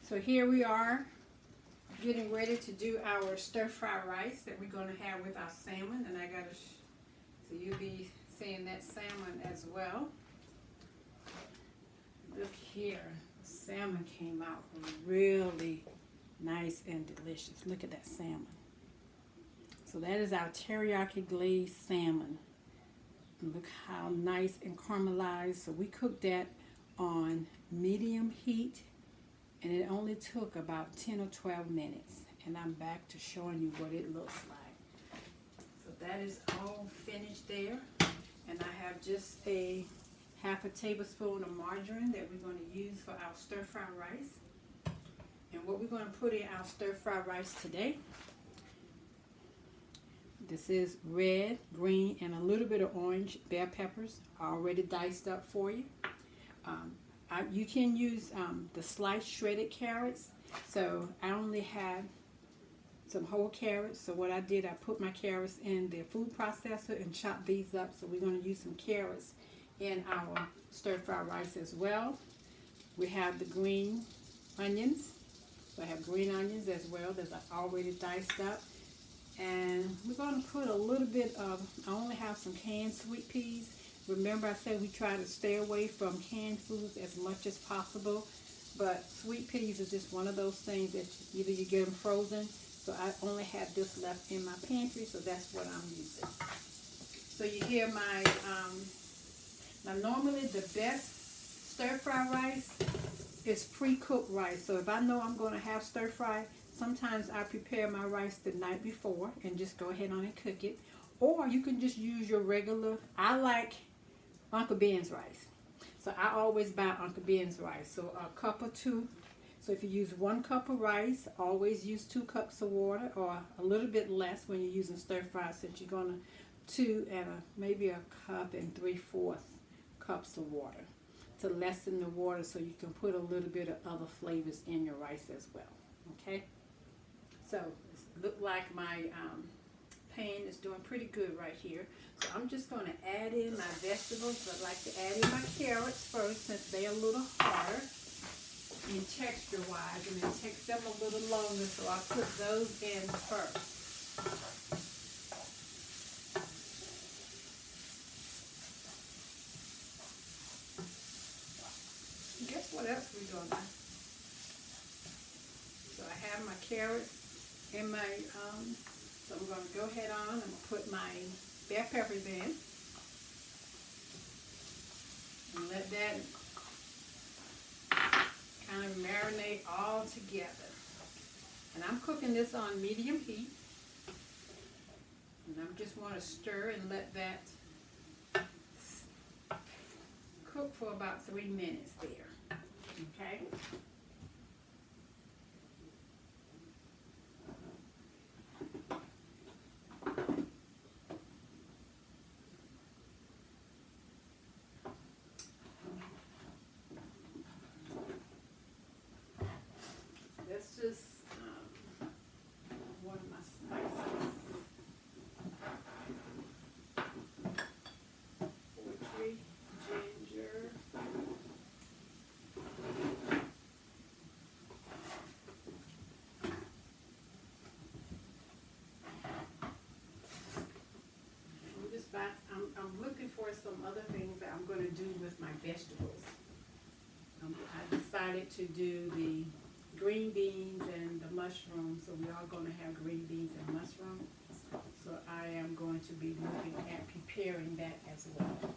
So here we are getting ready to do our stir-fry rice that we're going to have with our salmon, and I got to so you'll be seeing that salmon as well. Look here, the salmon came out really nice and delicious. Look at that salmon. So that is our teriyaki glazed salmon. And look how nice and caramelized. So we cooked that on medium heat, and it only took about 10 or 12 minutes. And I'm back to showing you what it looks like. So that is all finished there. And I have just a half a tablespoon of margarine that we're going to use for our stir-fry rice. And what we're going to put in our stir-fry rice today, this is red, green, and a little bit of orange bell peppers already diced up for you. You can use the sliced shredded carrots. So I only had some whole carrots. So what I did, I put my carrots in the food processor and chopped these up. So we're going to use some carrots in our stir-fry rice as well. We have the green onions. So I have green onions as well. That's already diced up. And we're going to put a little bit of, I only have some canned sweet peas. Remember I said we try to stay away from canned foods as much as possible. But sweet peas is just one of those things that either you get them frozen. So I only have this left in my pantry, so that's what I'm using. So you hear my, now normally the best stir-fry rice is pre-cooked rice. So if I know I'm going to have stir-fry, sometimes I prepare my rice the night before and just go ahead on and cook it. Or you can just use your regular, I like Uncle Ben's rice. So I always buy Uncle Ben's rice. So a cup or two. So if you use 1 cup of rice, always use 2 cups of water, or a little bit less when you're using stir-fry, since you're going to 2 and maybe a cup and 3/4 cups of water to lessen the water, so you can put a little bit of other flavors in your rice as well. Okay? So it look like my pan is doing pretty good right here. So I'm just going to add in my vegetables. I like to add in my carrots first, since they're a little harder in texture wise, and it takes them a little longer, so I'll put those in first. Guess what else we're doing now? So I have my carrots in my, so I'm going to go ahead on and put my bell peppers in. And let that kind of marinate all together. And I'm cooking this on medium heat. And I just want to stir and let that cook for about 3 minutes there. Okay? That's just one of my spices. Poultry, ginger. I'm looking for some other things that I'm going to do with my vegetables. I decided to do the green beans and the mushrooms, so we are going to have green beans and mushrooms. So I am going to be looking at preparing that as well.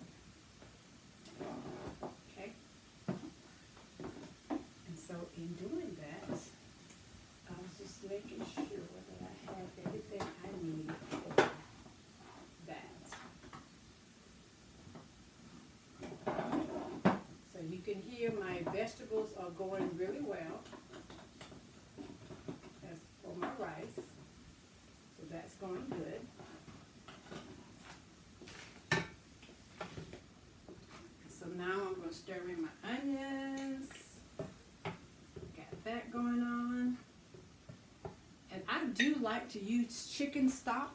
Okay? And so in doing that, I was just making sure that I have everything I need for that. So you can hear my vegetables are going really well. That's for my rice. So that's going good. So now I'm going to stir in my onions. Got that going on. And I do like to use chicken stock.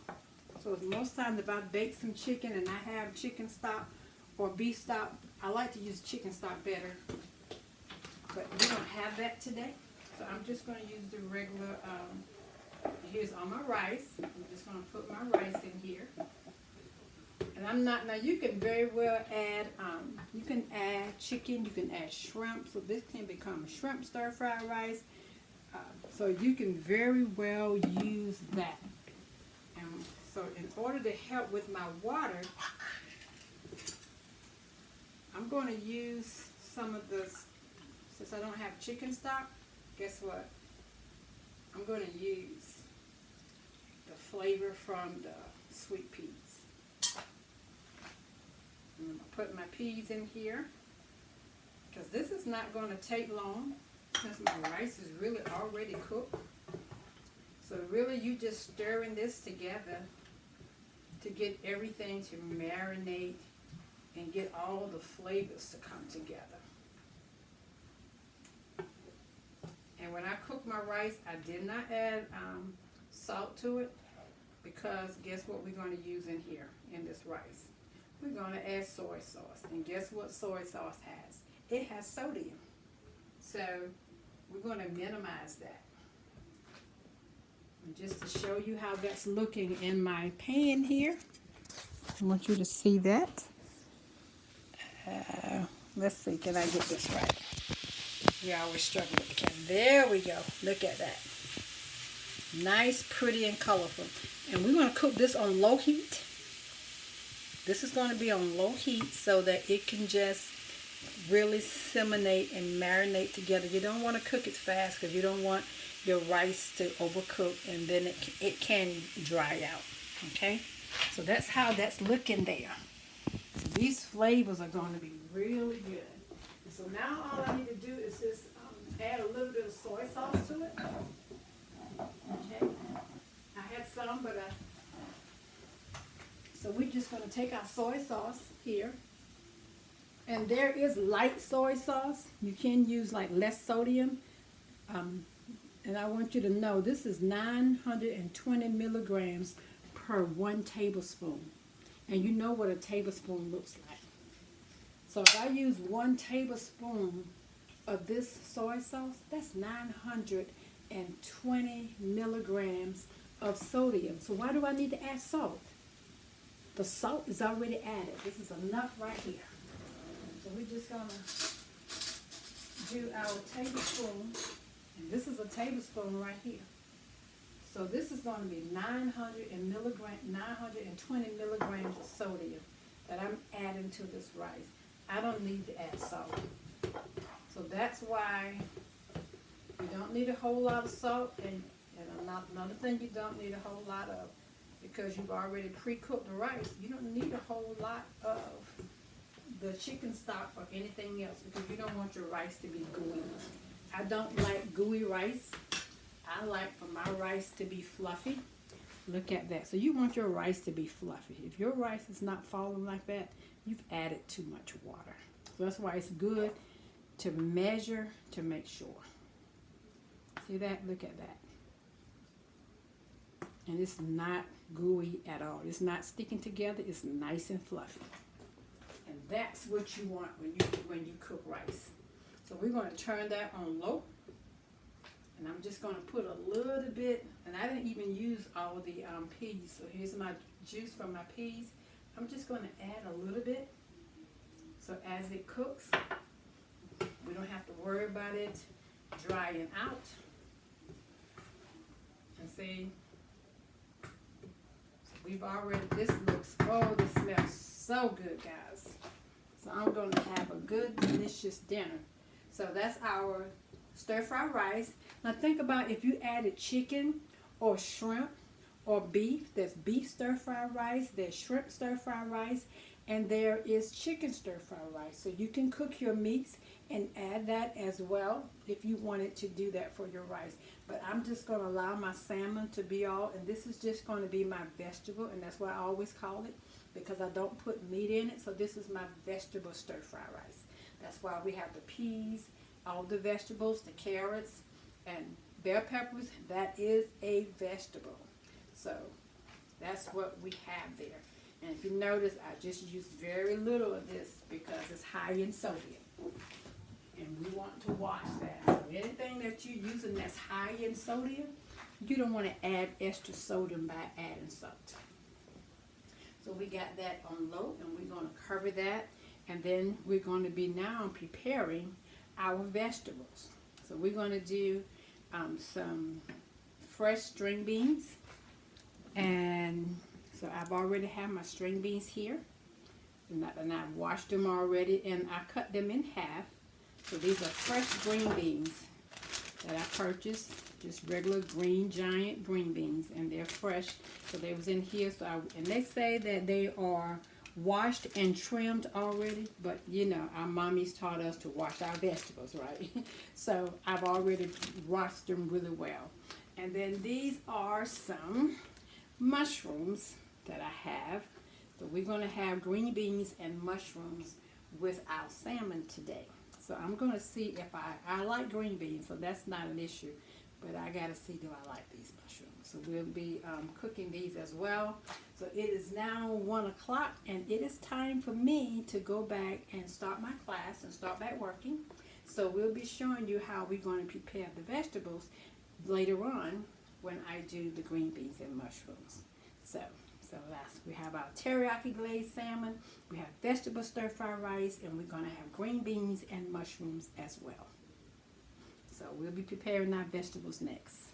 So most times if I bake some chicken and I have chicken stock or beef stock, I like to use chicken stock better. But we don't have that today. So I'm just going to use the regular, here's all my rice. I'm just going to put my rice in here. And I'm not, now you can very well add, you can add chicken, you can add shrimp. So this can become shrimp stir-fried rice. So you can very well use that. And so in order to help with my water, I'm going to use some of this, since I don't have chicken stock, guess what? I'm going to use the flavor from the sweet peas. I'm going to put my peas in here, because this is not going to take long, since my rice is really already cooked. So really you just stirring this together to get everything to marinate and get all the flavors to come together. And when I cook my rice, I did not add salt to it, because guess what we're going to use in here in this rice? We're going to add soy sauce. And guess what soy sauce has? It has sodium. So we're going to minimize that. And just to show you how that's looking in my pan here, I want you to see that. Let's see, can I get this right? We always struggle with the camera. There we go. Look at that. Nice, pretty, and colorful. And we're going to cook this on low heat. This is going to be on low heat so that it can just really simminate and marinate together. You don't want to cook it fast, because you don't want your rice to overcook, and then it can dry out. Okay? So that's how that's looking there. So these flavors are going to be really good. And so now all I need to do is just add a little bit of soy sauce to it. Okay? I had some, but so we're just going to take our soy sauce here. And there is light soy sauce. You can use like less sodium. And I want you to know this is 920 milligrams per 1 tablespoon. And you know what a tablespoon looks like. So if I use 1 tablespoon of this soy sauce, that's 920 milligrams of sodium. So why do I need to add salt? The salt is already added. This is enough right here. So we're just going to do our tablespoon. And this is a tablespoon right here. So this is going to be 920 milligrams of sodium that I'm adding to this rice. I don't need to add salt. So that's why you don't need a whole lot of salt. And another thing you don't need a whole lot of, because you've already pre-cooked the rice, you don't need a whole lot of the chicken stock or anything else, because you don't want your rice to be gooey. I don't like gooey rice. I like for my rice to be fluffy. Look at that. So you want your rice to be fluffy. If your rice is not falling like that, you've added too much water. So that's why it's good to measure to make sure. See that? Look at that. And it's not gooey at all. It's not sticking together. It's nice and fluffy. And that's what you want when you cook rice. So we're going to turn that on low. And I'm just going to put a little bit, and I didn't even use all the peas. So here's my juice from my peas. I'm just going to add a little bit. So as it cooks, we don't have to worry about it drying out. And see, we've already, this smells so good, guys. So I'm going to have a good, delicious dinner. So that's our stir-fry rice. Now think about if you added chicken or shrimp or beef. There's beef stir-fry rice, there's shrimp stir-fry rice, and there is chicken stir-fry rice. So you can cook your meats and add that as well if you wanted to do that for your rice. But I'm just going to allow my salmon to be all, and this is just going to be my vegetable, and that's why I always call it, because I don't put meat in it. So this is my vegetable stir-fry rice. That's why we have the peas, all the vegetables, the carrots, and bell peppers. That is a vegetable. So that's what we have there. And if you notice, I just used very little of this because it's high in sodium. And we want to wash that. So anything that you're using that's high in sodium, you don't want to add extra sodium by adding salt. So we got that on low, and we're going to cover that, and then we're going to be now preparing our vegetables. So we're going to do some fresh string beans, and so I've already had my string beans here, and I've washed them already, and I cut them in half. So these are fresh green beans that I purchased, just regular green giant green beans, and they're fresh. So they was in here. And they say that they are washed and trimmed already, but you know, our mommies taught us to wash our vegetables, right? So I've already washed them really well. And then these are some mushrooms that I have. So we're going to have green beans and mushrooms with our salmon today. So I'm going to see if I like green beans, so that's not an issue. But I got to see, do I like these mushrooms? So we'll be cooking these as well. So it is now 1 o'clock, and it is time for me to go back and start my class and start back working. So we'll be showing you how we're going to prepare the vegetables later on when I do the green beans and mushrooms. So we have our teriyaki glazed salmon, we have vegetable stir fry rice, and we're going to have green beans and mushrooms as well. So we'll be preparing our vegetables next.